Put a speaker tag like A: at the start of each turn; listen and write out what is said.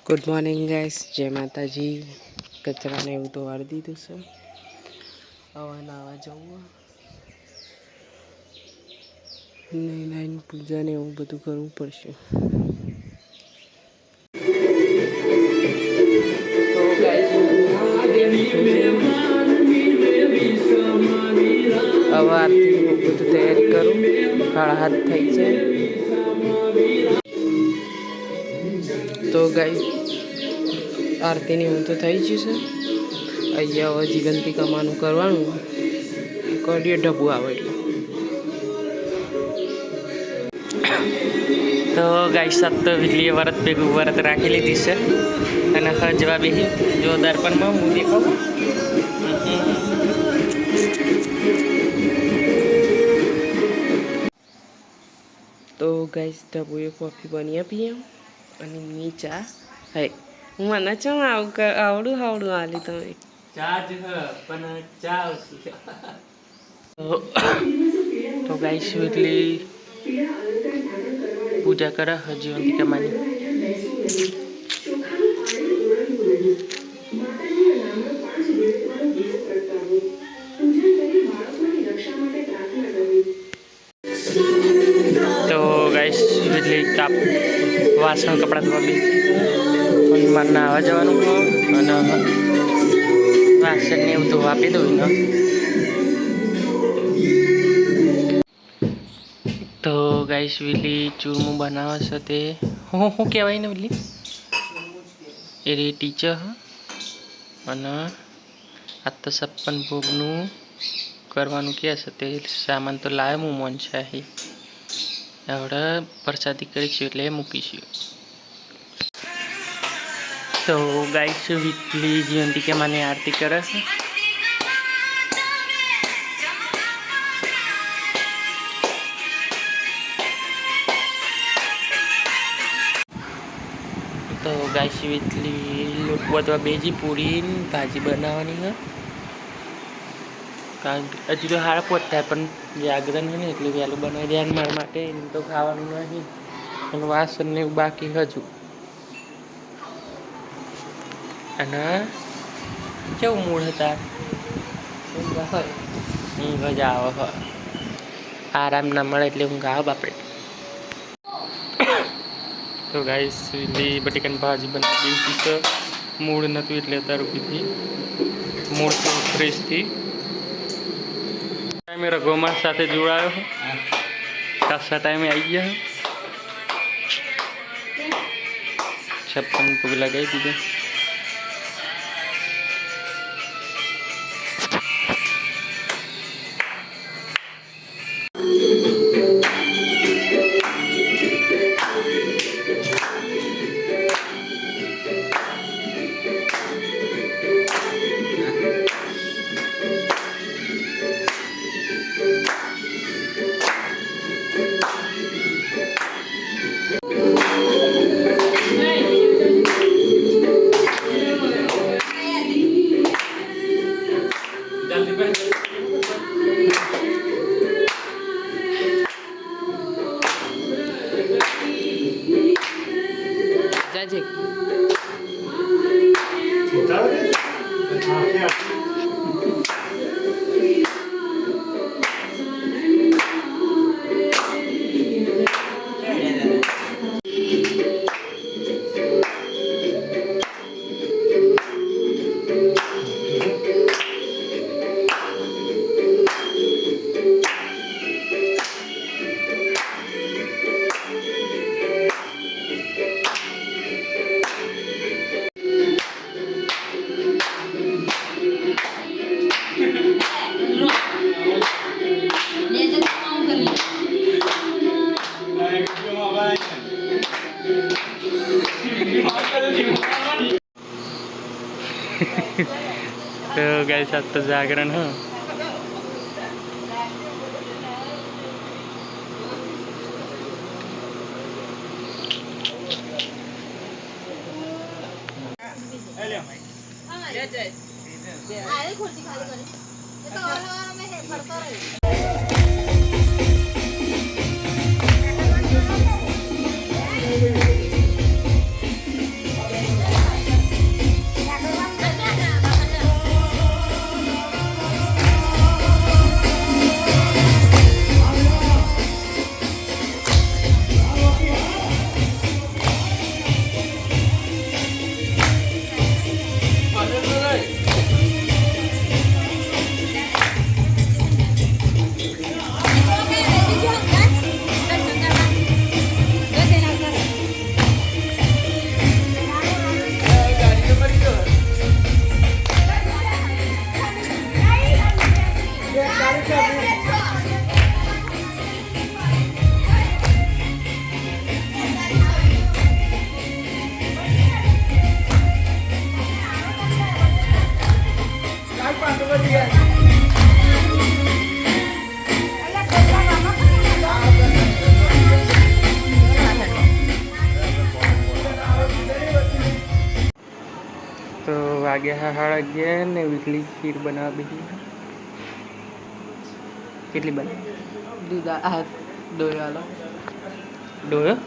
A: Good morning guys, જય માતાજી. કચરાને એવું તો વાળી દીધું છે. આવા નાવા જવું નાઈન પૂજા ને એવું બધું કરવું પડશે. તો ગાઈસ હવે આરતી બધું તૈયારી કરું. 7:30 થઈ છે. તો ગાઈસ આરતીની હું તો થઈ ગયું છે. અહીંયા હવે જીવંતી કમાનું કરવાનું. કરીએ ઢબુ આવે એટલે. તો ગાઈસ સાત તો વીજળીએ વરત ભેગું વરત રાખી લીધી છે અને હજવા બી જો દર્પણમાં હું દેખાવું. તો ગાઈસ ઢબુએ કોફી બની આપીએ અને મી ચા હે મને ચમ આવડું આલી તમે ચા જ પણ ચા આવશે. તો ગાઈસ વીજળી પૂજા કરે જીવંતી કમાની. તો ગાઈસ વીજળી કાપ વાસણ કપડાં ધોવા બી હનુમાન નાવા જવાનું અને વાસણ ને એવું ધોવા આપી દઉં ને. તો ગાઈસ વીજળી ચૂરમું બનાવે છે તે શું કહેવાય ને વીજળી એ રે ટીચર અને આ તો 56 ભોગનું કરવાનું કહે છે તે સામાન તો લાવે હું મન છે હવે પ્રસાદી કરીશું એટલે મૂકીશું. તો ગાઈસ વીજળી જીવંતી કે મને આરતી કરે છે. તો ગાઈસ વીજળી લોટ બધવા બેજી પૂરી ભાજી બનાવવાની છે. કારણ કે હજુ તો હારા પહોંચતા પણ જાગરણ છે ને એટલે વહેલું બનાવી ધ્યાન મારા માટે એમ તો ખાવાનું નહીં અને વાસણ ને એવું બાકી હજુ. અને કેવું મૂળ હતા ઊંઘ જ આવે આરામ ના મળે એટલે ઊંઘ આવે બાપડે. તો ગાઈસ વીજળી બટેકાની ભાજી બનાવી દીધી છે. મૂળ નહોતું એટલે અત્યારે રૂપીથી મૂળ તો ફ્રેશથી ટાઈમે રઘોમાં સાથે જોડાયો ખાસા ટાઈમે આવી ગયા 56 ભોગ લગાવી દીધો. જાજે तो गाइस आज तो जागरण है. વાગ્યા 11:30 ને વીટલી ખીર બનાવી દીધી. કેટલી બની?
B: દૂધ આ દોયો આલો
A: ડોયો